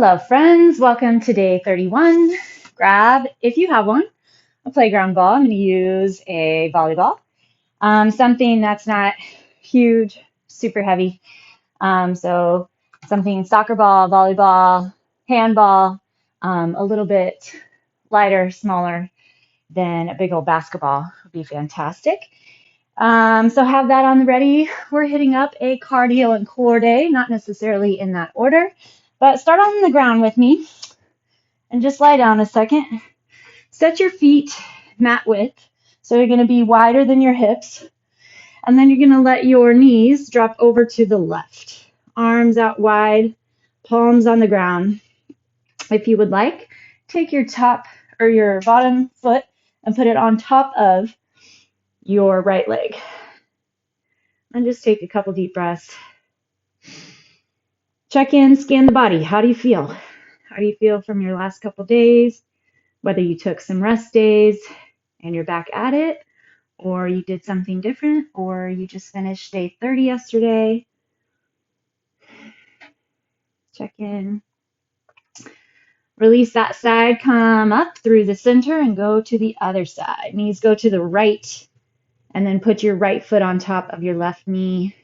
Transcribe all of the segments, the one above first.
Hello friends, welcome to day 31. Grab, if you have one, a playground ball. I'm going to use a volleyball, something that's not huge, super heavy. So something soccer ball, volleyball, handball, a little bit lighter, smaller than a big old basketball would be fantastic. So have that on the ready. We're hitting up a cardio and core day, not necessarily in that order, but start on the ground with me and just lie down a second. Set your feet mat width, so you're going to be wider than your hips, and then you're going to let your knees drop over to the left. Arms out wide, palms on the ground. If you would like, take your top or your bottom foot and put it on top of your right leg. And just take a couple deep breaths. Check in, scan the body. How do you feel? How do you feel from your last couple days? Whether you took some rest days and you're back at it, or you did something different, or you just finished day 30 yesterday. Check in. Release that side, come up through the center and go to the other side. Knees go to the right, and then put your right foot on top of your left knee.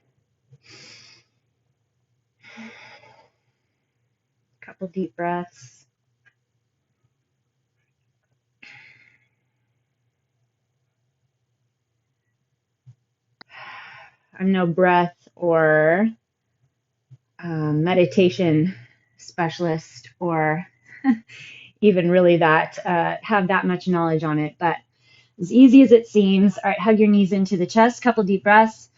Couple deep breaths. I'm no breath or meditation specialist or even really that have that much knowledge on it, but as easy as it seems. All right, hug your knees into the chest, couple deep breaths.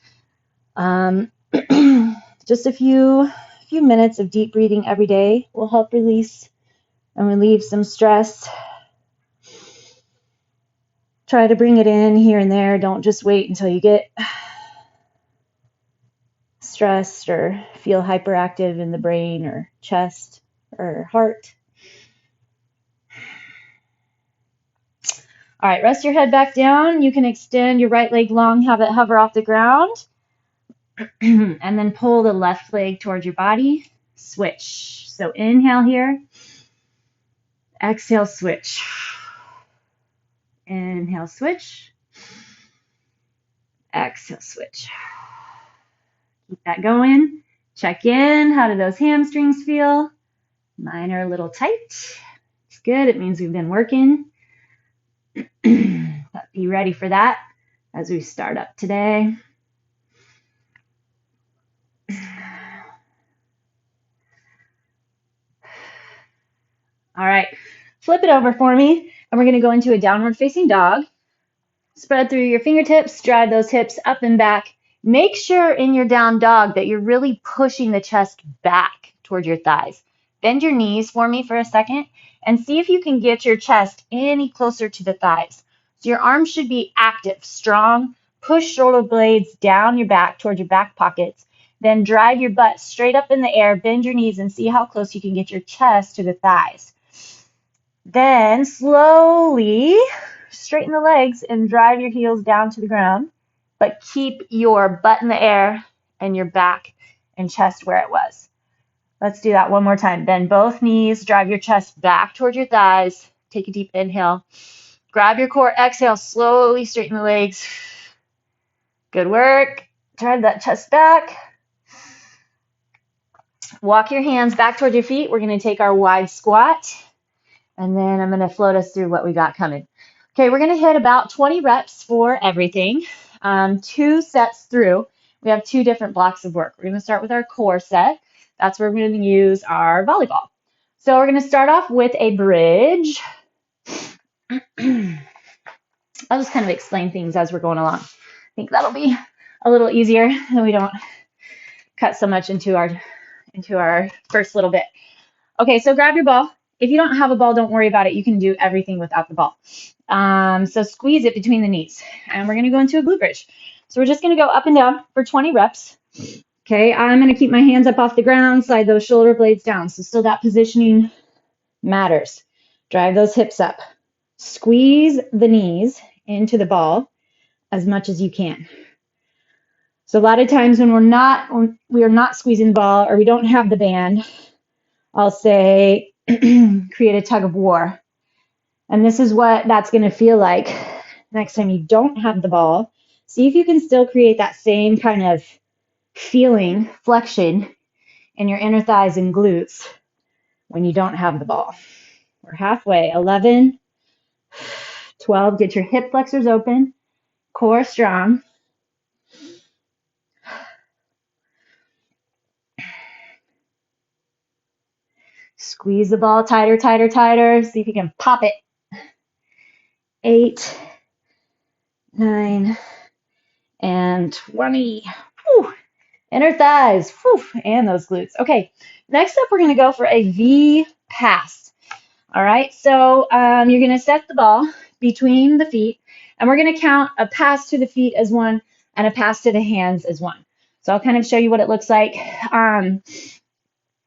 Just a few minutes of deep breathing every day will help release and relieve some stress. Try to bring it in here and there. Don't just wait until you get stressed or feel hyperactive in the brain or chest or heart. All right, rest your head back down. You can extend your right leg long, have it hover off the ground, and then pull the left leg towards your body. Switch. So inhale here. Exhale, switch. Inhale, switch. Exhale, switch. Keep that going. Check in. How do those hamstrings feel? Mine are a little tight. It's good. It means we've been working. But be ready for that as we start up today. All right, flip it over for me, and we're going to go into a downward facing dog. Spread through your fingertips, drive those hips up and back. Make sure in your down dog that you're really pushing the chest back toward your thighs. Bend your knees for me for a second and see if you can get your chest any closer to the thighs. So your arms should be active, strong. Push shoulder blades down your back toward your back pockets. Then drive your butt straight up in the air, bend your knees, and see how close you can get your chest to the thighs. Then slowly straighten the legs and drive your heels down to the ground, but keep your butt in the air and your back and chest where it was. Let's do that one more time. Bend both knees, drive your chest back toward your thighs. Take a deep inhale. Grab your core, exhale, slowly straighten the legs. Good work. Drive that chest back. Walk your hands back toward your feet. We're going to take our wide squat, and then I'm going to float us through what we got coming. Okay, we're going to hit about 20 reps for everything, 2 sets through. We have 2 different blocks of work. We're going to start with our core set. That's where we're going to use our volleyball. So we're going to start off with a bridge. I'll just kind of explain things as we're going along. I think that'll be a little easier, and we don't cut so much into our first little bit. Okay, so grab your ball. If you don't have a ball, don't worry about it. You can do everything without the ball. So squeeze it between the knees. And we're going to go into a glute bridge. So we're just going to go up and down for 20 reps. Okay, I'm going to keep my hands up off the ground, slide those shoulder blades down. So still that positioning matters. Drive those hips up. Squeeze the knees into the ball as much as you can. So a lot of times when we are not squeezing the ball or we don't have the band, I'll say create a tug of war. And this is what that's going to feel like next time you don't have the ball. See if you can still create that same kind of feeling, flexion in your inner thighs and glutes when you don't have the ball. We're halfway. 11, 12. Get your hip flexors open, core strong. Squeeze the ball tighter, tighter, tighter. See if you can pop it. 8, 9, and 20. Whew. Inner thighs. Whew. And those glutes. Okay, next up we're going to go for a V pass. All right, so you're going to set the ball between the feet, and we're going to count a pass to the feet as one and a pass to the hands as one. So I'll kind of show you what it looks like.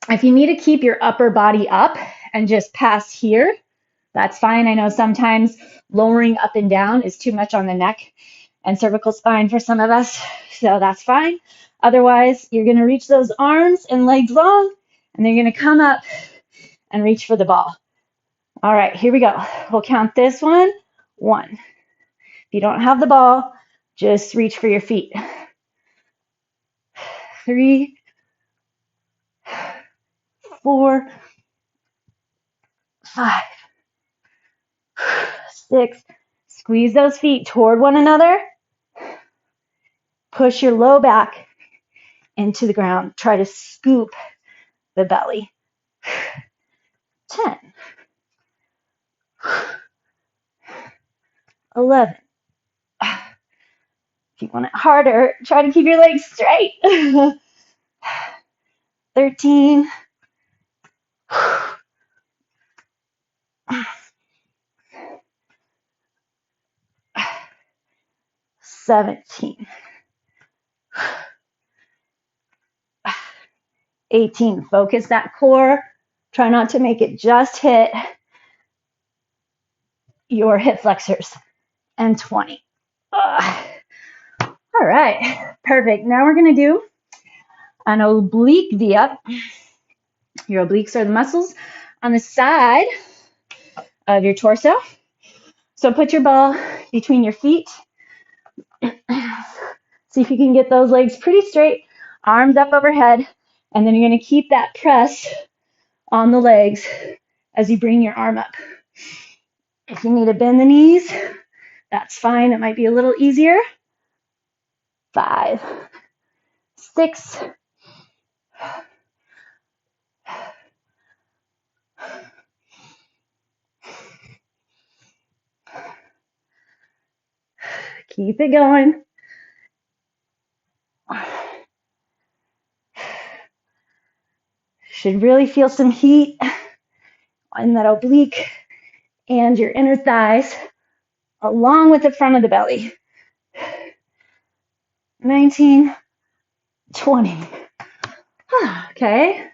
If you need to keep your upper body up and just pass here, that's fine. I know sometimes lowering up and down is too much on the neck and cervical spine for some of us, so that's fine. Otherwise, you're going to reach those arms and legs long, and then you're going to come up and reach for the ball. All right, here we go. We'll count this one. 1. If you don't have the ball, just reach for your feet. 3, 4, 5, 6. Squeeze those feet toward one another. Push your low back into the ground. Try to scoop the belly. 10, 11. If you want it harder, try to keep your legs straight. 13. 17. 18. Focus that core. Try not to make it just hit your hip flexors. And 20. All right, perfect. Now we're going to do an oblique V-up. Your obliques are the muscles on the side of your torso. So put your ball between your feet. See if you can get those legs pretty straight, arms up overhead, and then you're going to keep that press on the legs as you bring your arm up. If you need to bend the knees, that's fine. It might be a little easier. 5, 6, 7. Keep it going. Should really feel some heat in that oblique and your inner thighs, along with the front of the belly. 19, 20. Okay,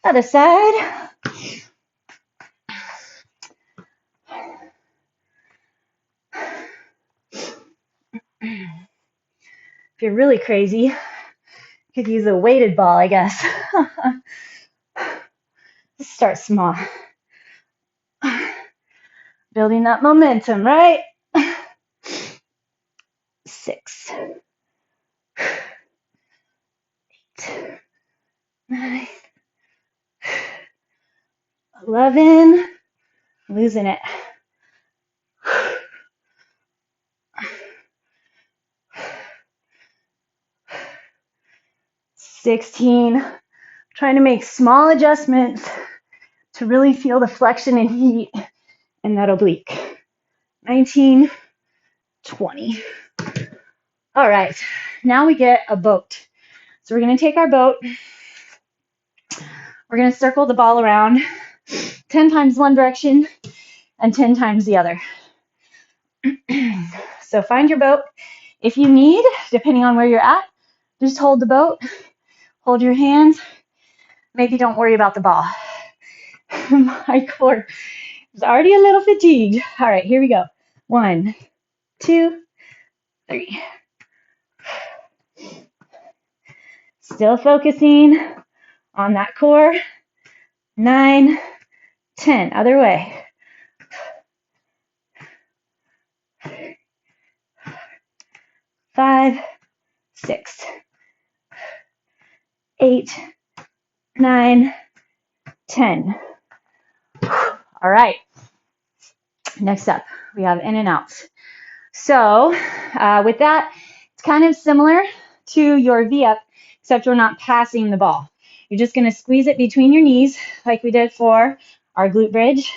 other side. If you're really crazy, you could use a weighted ball, I guess. Start small. Building that momentum, right? 6, 8, 9, 11. Losing it. 16. Trying to make small adjustments to really feel the flexion and heat in that oblique. 19, 20. All right, now we get a boat. So we're going to take our boat. We're going to circle the ball around 10 times one direction and 10 times the other. So find your boat. If you need, depending on where you're at, just hold the boat, hold your hands. Maybe don't worry about the ball. My core is already a little fatigued. All right, here we go. 1, 2, 3. Still focusing on that core. 9, 10. Other way. 5, 6, 8, 9, 10. All right. Next up, we have in and outs. So with that, it's kind of similar to your V-up, except we're not passing the ball. You're just going to squeeze it between your knees like we did for our glute bridge.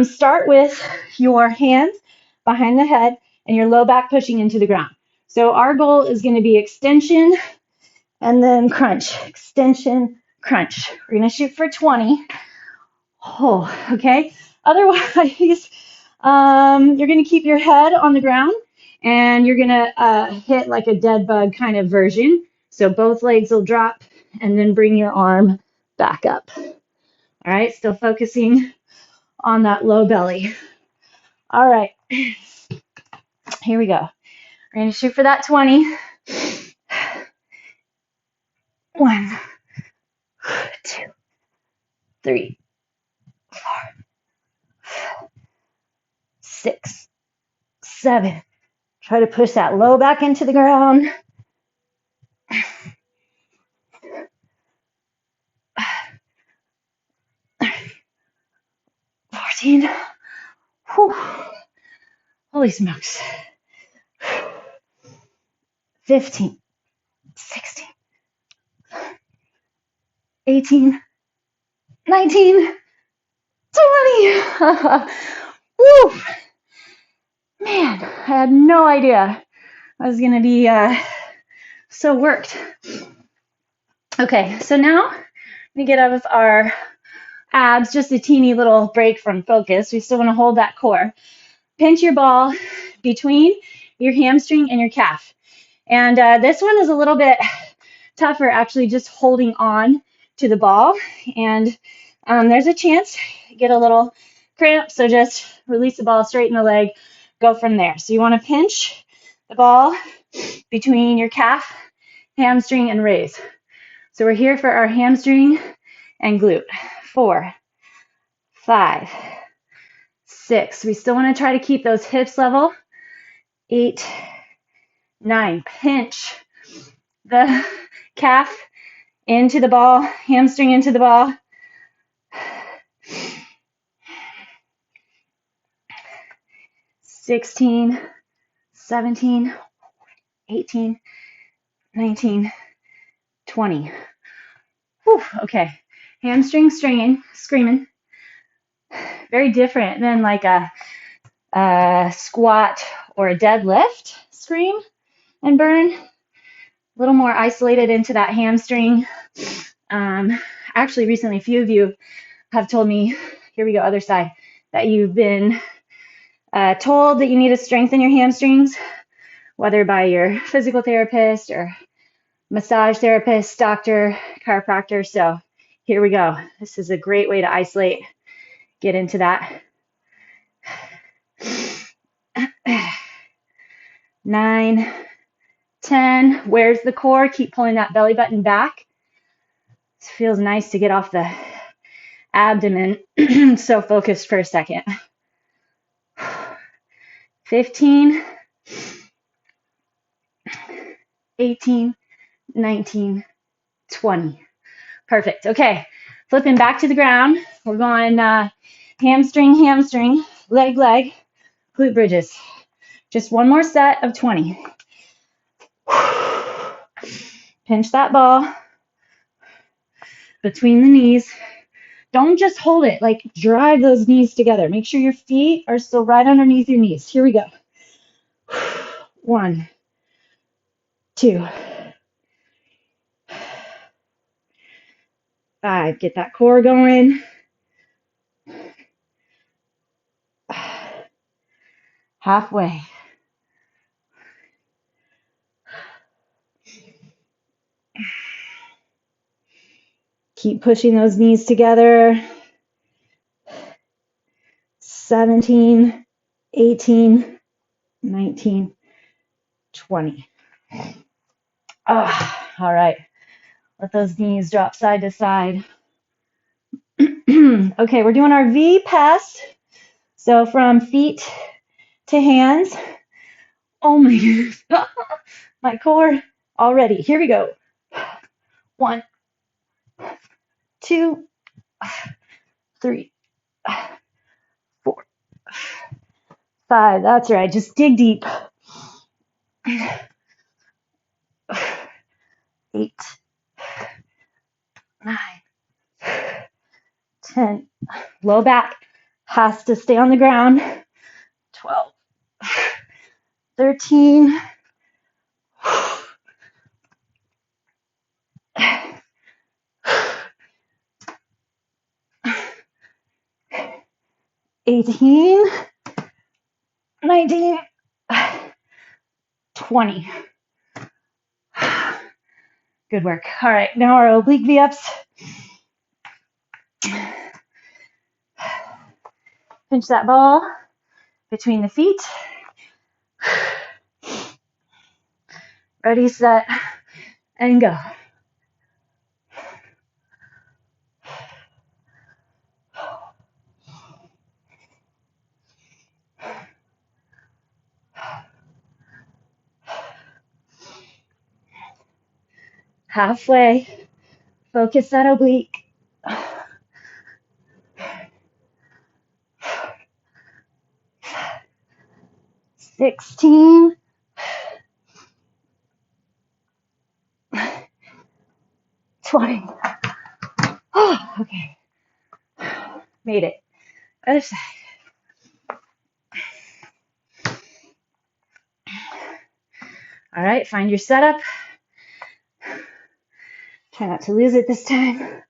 Start with your hands behind the head and your low back pushing into the ground. So our goal is going to be extension and then crunch. Extension, crunch. We're going to shoot for 20. Oh, okay. Otherwise, you're going to keep your head on the ground and you're going to hit like a dead bug kind of version. So both legs will drop and then bring your arm back up. All right, still focusing on that low belly. All right, here we go. We're going to shoot for that 20. 1, 2, 3, 4, 6, 7. Try to push that low back into the ground. 14. Whew. Holy smokes. 15, 16, 18, 19, 20. Woo! Man, I had no idea I was going to be so worked. Okay, so now we get out of our abs, just a teeny little break from focus. We still want to hold that core. Pinch your ball between your hamstring and your calf. And this one is a little bit tougher, actually, just holding on to the ball. And there's a chance you get a little cramp, so just release the ball, straighten the leg, go from there. So you want to pinch the ball between your calf, hamstring, and raise. So we're here for our hamstring and glute. 4, 5, 6. We still want to try to keep those hips level. 8, 9. Pinch the calf into the ball, hamstring into the ball. 16, 17, 18, 19, 20. Whew, okay. Hamstring screaming. Very different than like a squat or a deadlift scream and burn. A little more isolated into that hamstring. Actually, recently, a few of you have told me, here we go, other side, that you've been told that you need to strengthen your hamstrings, whether by your physical therapist or massage therapist, doctor, chiropractor. So here we go. This is a great way to isolate, get into that. 9, 10. Where's the core? Keep pulling that belly button back. It feels nice to get off the abdomen. So focused for a second. 15, 18, 19, 20. Perfect. Okay, flipping back to the ground. We're going hamstring, leg, glute bridges. Just one more set of 20. Pinch that ball between the knees. Don't just hold it, like drive those knees together. Make sure your feet are still right underneath your knees. Here we go. 1, 2, 5. Get that core going. Halfway. Keep pushing those knees together. 17, 18, 19, 20. All right. Let those knees drop side to side. Okay, we're doing our V pass. So from feet to hands. Oh my goodness. My core already. Here we go. 1, 2, 3, 4, 5. That's right. Just dig deep. 8, 9, 10. Low back has to stay on the ground. 12, 13, 18, 19, 20. Good work. All right, now our oblique V-ups. Pinch that ball between the feet. Ready, set, and go. Halfway. Focus that oblique. 16. 20. Oh, okay. Made it. Other side. All right, find your setup. Try not to lose it this time.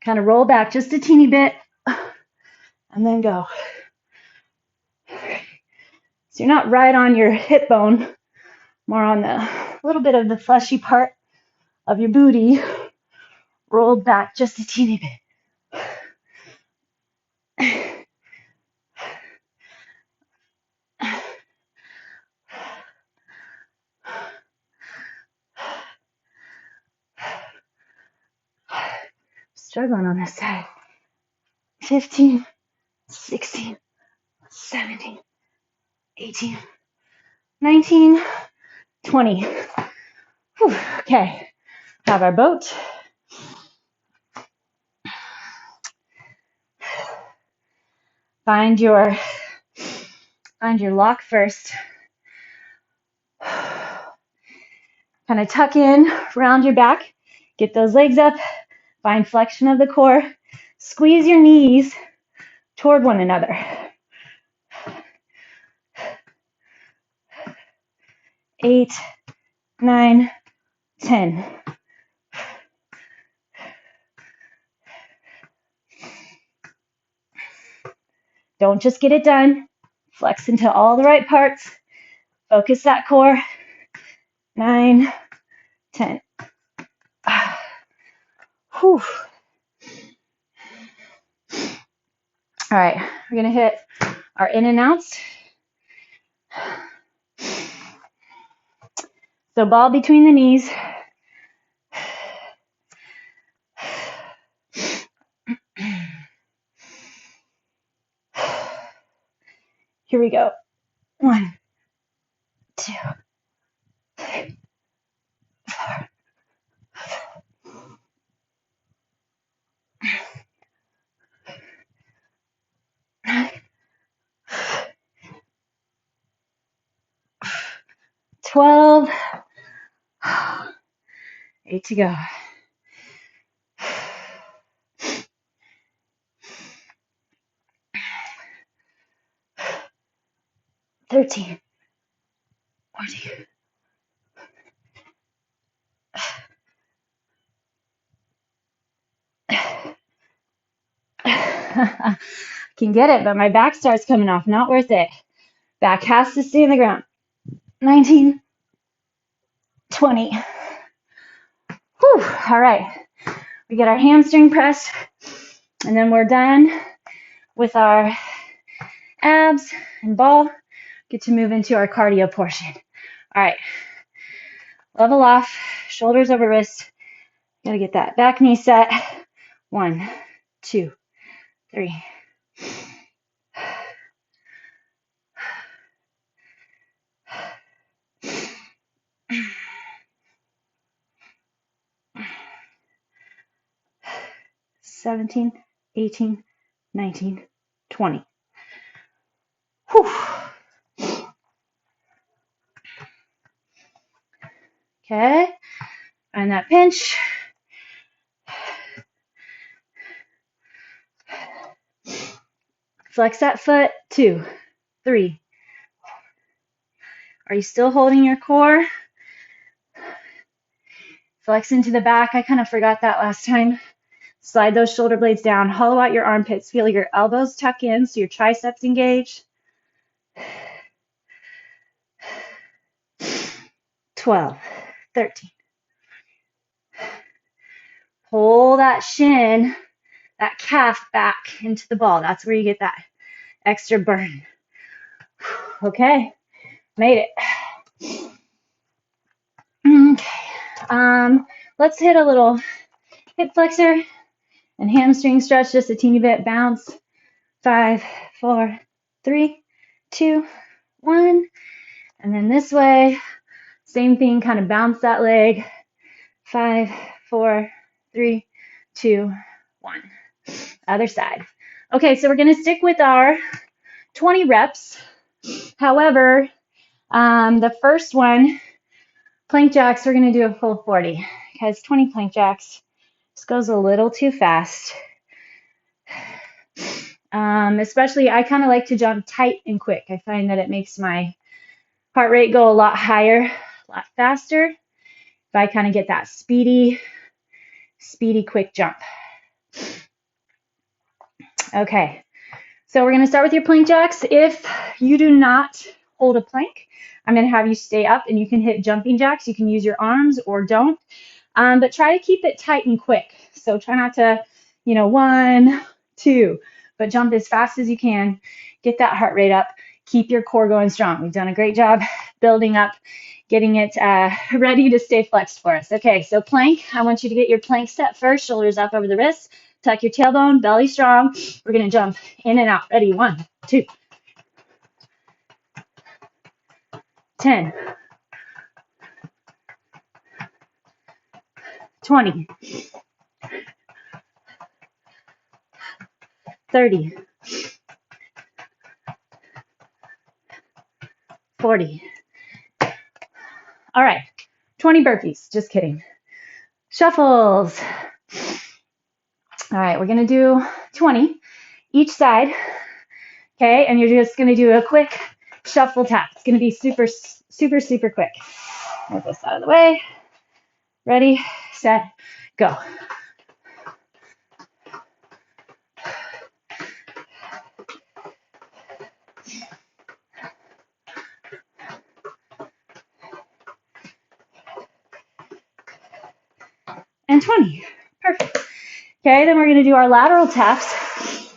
Kind of roll back just a teeny bit and then go. So you're not right on your hip bone, more on the little bit of the fleshy part of your booty. Rolled back just a teeny bit. Struggling on this side. 15, 16, 17, 18, 19, 20. Whew. Okay, have our boat. Find your lock first. Kind of tuck in, round your back, get those legs up, find flexion of the core, squeeze your knees toward one another. 8, 9, 10. Don't just get it done. Flex into all the right parts. Focus that core. 9, 10. Whew. All right, we're going to hit our in and outs. So ball between the knees. Here we go. 1, 2, 3, 4. 12. 8 to go. 13. 14. Can get it, but my back starts coming off. Not worth it. Back has to stay on the ground. 19. 20. Whew. All right. We get our hamstring press, and then we're done with our abs and ball. Get to move into our cardio portion. All right. Level off. shoulders over wrists. Gotta get that back knee set. 1, 2, 3. 17, 18, 19, 20. Whew. Okay, find that pinch. Flex that foot. 2, 3. Are you still holding your core? Flex into the back. I kind of forgot that last time. Slide those shoulder blades down. Hollow out your armpits. Feel your elbows tuck in so your triceps engage. 12, 13. Pull that shin, that calf back into the ball. That's where you get that extra burn. Okay, made it. Okay, let's hit a little hip flexor and hamstring stretch, just a teeny bit. Bounce. 5, 4, 3, 2, 1. And then this way, same thing, kind of bounce that leg. 5, 4, 3, 2, 1. Other side. Okay, so we're going to stick with our 20 reps. However, the first one, plank jacks, we're going to do a full 40 because 20 plank jacks just goes a little too fast. Especially, I kind of like to jump tight and quick. I find that it makes my heart rate go a lot higher, a lot faster if I kind of get that speedy, quick jump. Okay, so we're going to start with your plank jacks. If you do not hold a plank, I'm going to have you stay up and you can hit jumping jacks. You can use your arms or don't, but try to keep it tight and quick. So try not to, 1, 2, but jump as fast as you can. Get that heart rate up. Keep your core going strong. We've done a great job building up, getting it ready to stay flexed for us. Okay, so plank. I want you to get your plank set first. Shoulders up over the wrists. Tuck your tailbone, belly strong. We're going to jump in and out. Ready? 1, 2, 10, 20, 30, 40. All right, 20 burpees. Just kidding. Shuffles. All right, we're going to do 20 each side. Okay, and you're just going to do a quick shuffle tap. It's going to be super, super, super quick. Move this out of the way. Ready, set, go. And 20. Perfect. Okay, then we're going to do our lateral taps. I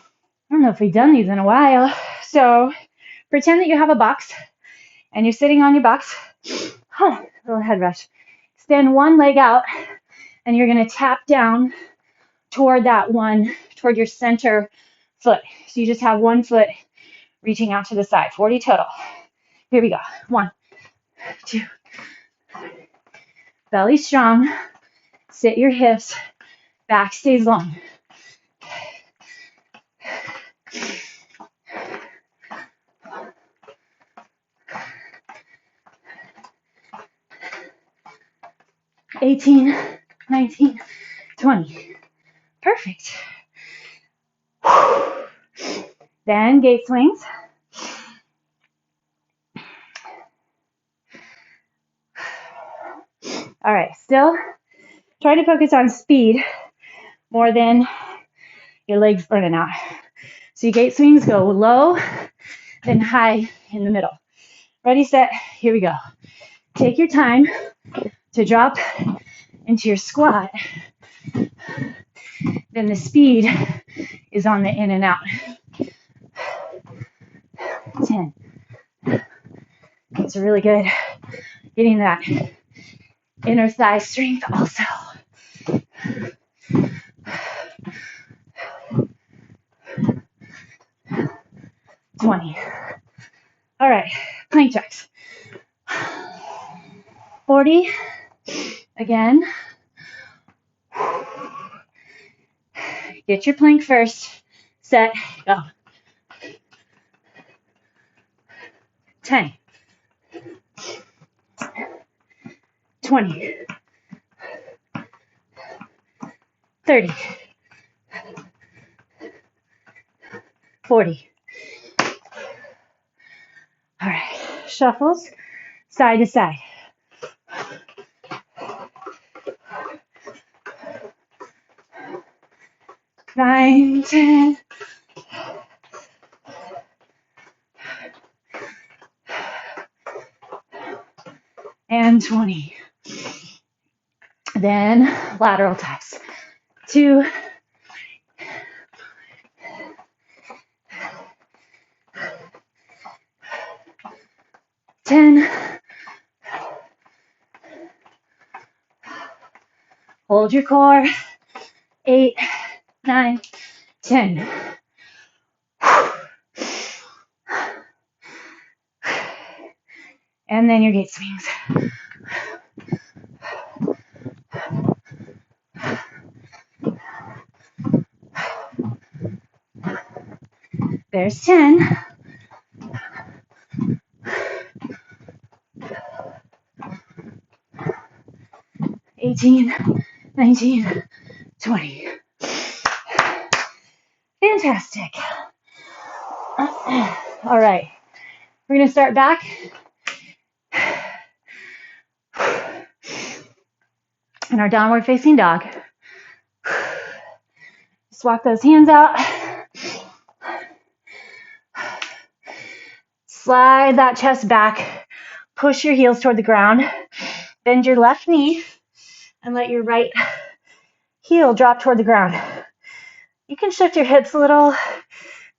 don't know if we've done these in a while. So pretend that you have a box and you're sitting on your box. Oh, little head rush. Extend one leg out and you're going to tap down toward toward your center foot. So you just have one foot reaching out to the side. 40 total. Here we go. 1, 2. Belly strong. Sit your hips. Back stays long. (18, 19, 20). Perfect. Then gate swings. All right, still trying to focus on speed more than your legs burning out. So your gate swings go low, then high in the middle. Ready, set, here we go. Take your time to drop into your squat. Then the speed is on the in and out. 10. It's really good getting that Inner thigh strength also. $20. All right, plank jacks. 40. Again. Get your plank first. Set, go. 10. 20. 30. 40. All right, shuffles, side to side. 9, 10. And 20. Then lateral taps. 2. 10. Hold your core. 8, 9, 10. And then your gate swings. There's 10. 18, 19, 20. Fantastic. All right. We're going to start back. In our downward facing dog. Just walk those hands out. Slide that chest back. Push your heels toward the ground. Bend your left knee and let your right heel drop toward the ground. You can shift your hips a little.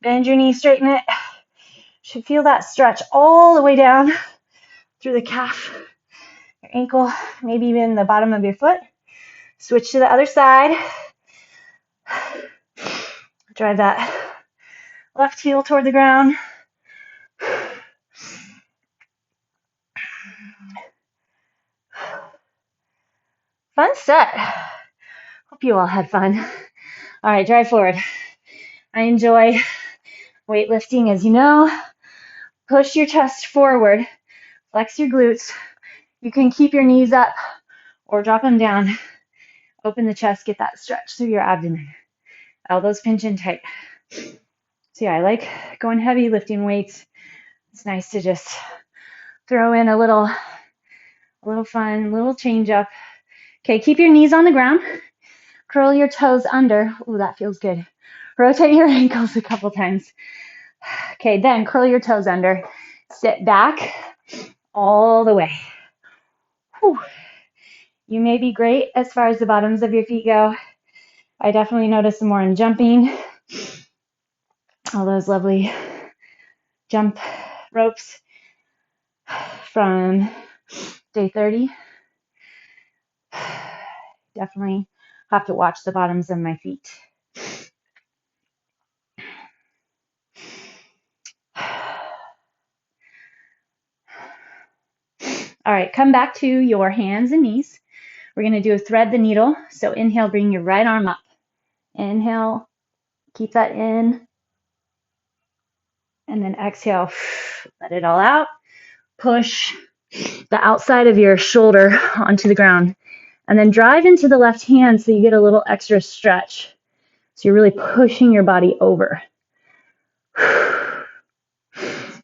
Bend your knee, straighten it. Should feel that stretch all the way down through the calf, your ankle, maybe even the bottom of your foot. Switch to the other side. Drive that left heel toward the ground. Fun set. Hope you all had fun. All right, drive forward. I enjoy weightlifting, as you know. Push your chest forward. Flex your glutes. You can keep your knees up or drop them down. Open the chest, get that stretch through your abdomen. Elbows pinch in tight. So yeah, I like going heavy, lifting weights. It's nice to just throw in a little fun, little change up. Okay, keep your knees on the ground. Curl your toes under. Ooh, that feels good. Rotate your ankles a couple times. Okay, then curl your toes under. Sit back all the way. Whew. You may be great as far as the bottoms of your feet go. I definitely notice more in jumping. All those lovely jump ropes from day 30. Definitely have to watch the bottoms of my feet. All right, come back to your hands and knees. We're going to do a thread the needle. So inhale, bring your right arm up. Inhale, keep that in. And then exhale, let it all out. Push the outside of your shoulder onto the ground. And then drive into the left hand so you get a little extra stretch. So you're really pushing your body over.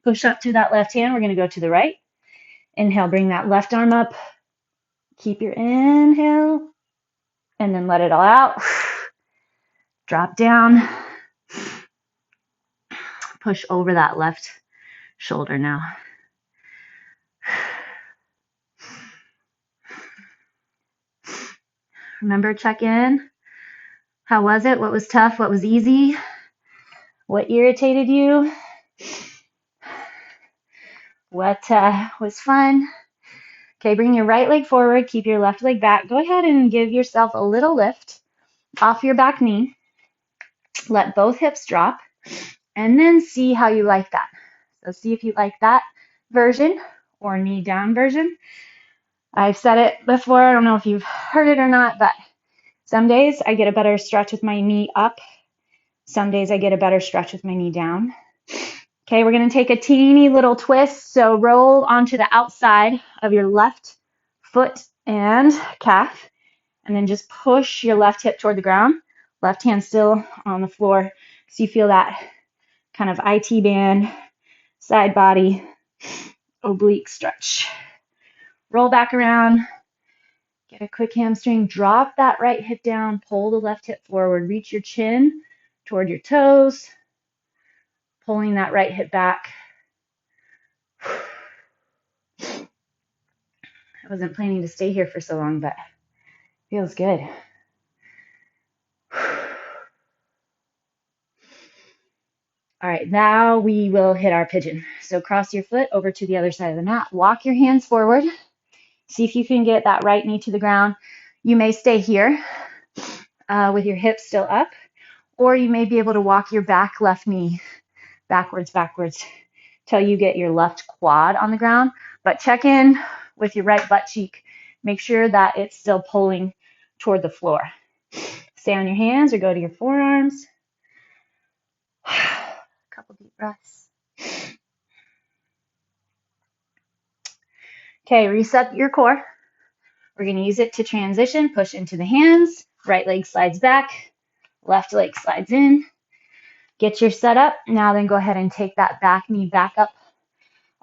Push up to that left hand. We're going to go to the right. Inhale, bring that left arm up. Keep your inhale. And then let it all out. Drop down. Push over that left shoulder now. Remember, check in. How was it? What was tough? What was easy? What irritated you? What was fun? Okay, bring your right leg forward, keep your left leg back. Go ahead and give yourself a little lift off your back knee. Let both hips drop, and then see how you like that. So see if you like that version or knee down version. I've said it before, I don't know if you've heard it or not, but some days I get a better stretch with my knee up. Some days I get a better stretch with my knee down. Okay, we're going to take a teeny little twist. So roll onto the outside of your left foot and calf, and then just push your left hip toward the ground. Left hand still on the floor. So you feel that kind of IT band, side body, oblique stretch. Roll back around. Get a quick hamstring. Drop that right hip down. Pull the left hip forward. Reach your chin toward your toes. Pulling that right hip back. I wasn't planning to stay here for so long, but it feels good. All right, now we will hit our pigeon. So cross your foot over to the other side of the mat. Walk your hands forward. See if you can get that right knee to the ground. You may stay here with your hips still up, or you may be able to walk your back left knee backwards till you get your left quad on the ground. But check in with your right butt cheek. Make sure that it's still pulling toward the floor. Stay on your hands or go to your forearms. A couple deep breaths. Okay, reset your core. We're going to use it to transition, push into the hands. Right leg slides back, left leg slides in. Get your set up. Now then go ahead and take that back knee back up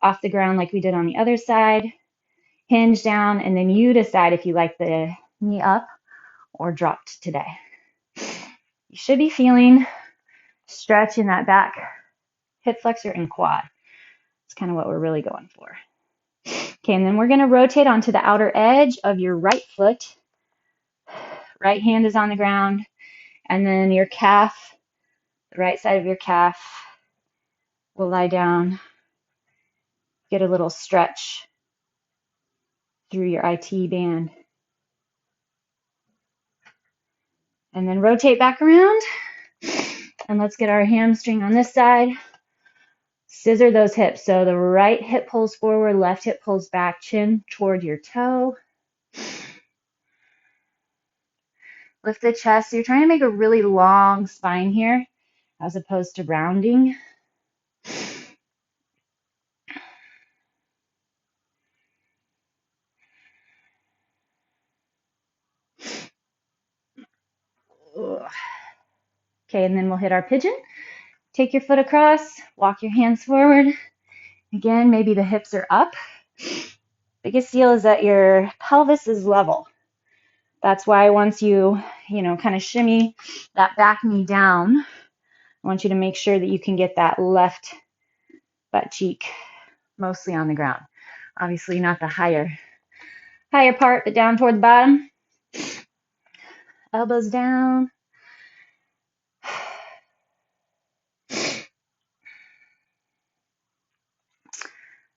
off the ground like we did on the other side. Hinge down, and then you decide if you like the knee up or dropped today. You should be feeling stretch in that back hip flexor and quad. It's kind of what we're really going for. Okay, and then we're going to rotate onto the outer edge of your right foot. Right hand is on the ground, and then your calf, the right side of your calf will lie down. Get a little stretch through your IT band. And then rotate back around. And let's get our hamstring on this side. Scissor those hips. So the right hip pulls forward, left hip pulls back, chin toward your toe. Lift the chest. So you're trying to make a really long spine here as opposed to rounding. Okay, and then we'll hit our pigeon. Take your foot across, walk your hands forward. Again, maybe the hips are up. Biggest deal is that your pelvis is level. That's why once you kind of shimmy that back knee down, I want you to make sure that you can get that left butt cheek mostly on the ground. Obviously not the higher part, but down toward the bottom. Elbows down.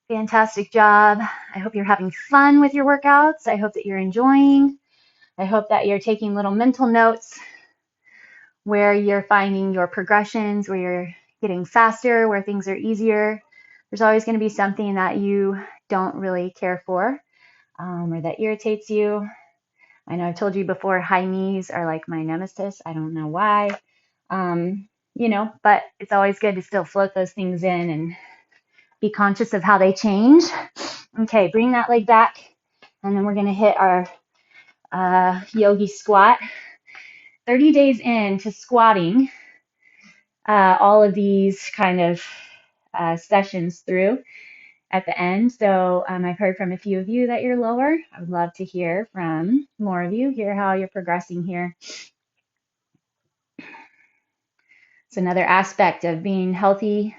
Fantastic job. I hope you're having fun with your workouts. I hope that you're enjoying. I hope that you're taking little mental notes where you're finding your progressions, where you're getting faster, where things are easier. There's always going to be something that you don't really care for or that irritates you. I know I've told you before, high knees are like my nemesis. I don't know why, but it's always good to still float those things in and be conscious of how they change. Okay, bring that leg back, and then we're going to hit our yogi squat. 30 days into squatting all of these kind of sessions through at the end. So I've heard from a few of you that you're lower. I would love to hear from more of you, hear how you're progressing here. It's another aspect of being healthy,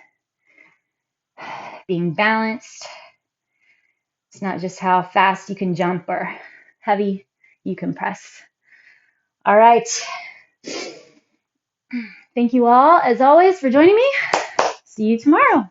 being balanced. It's not just how fast you can jump or heavy you can press. All right. Thank you all, as always, for joining me. See you tomorrow.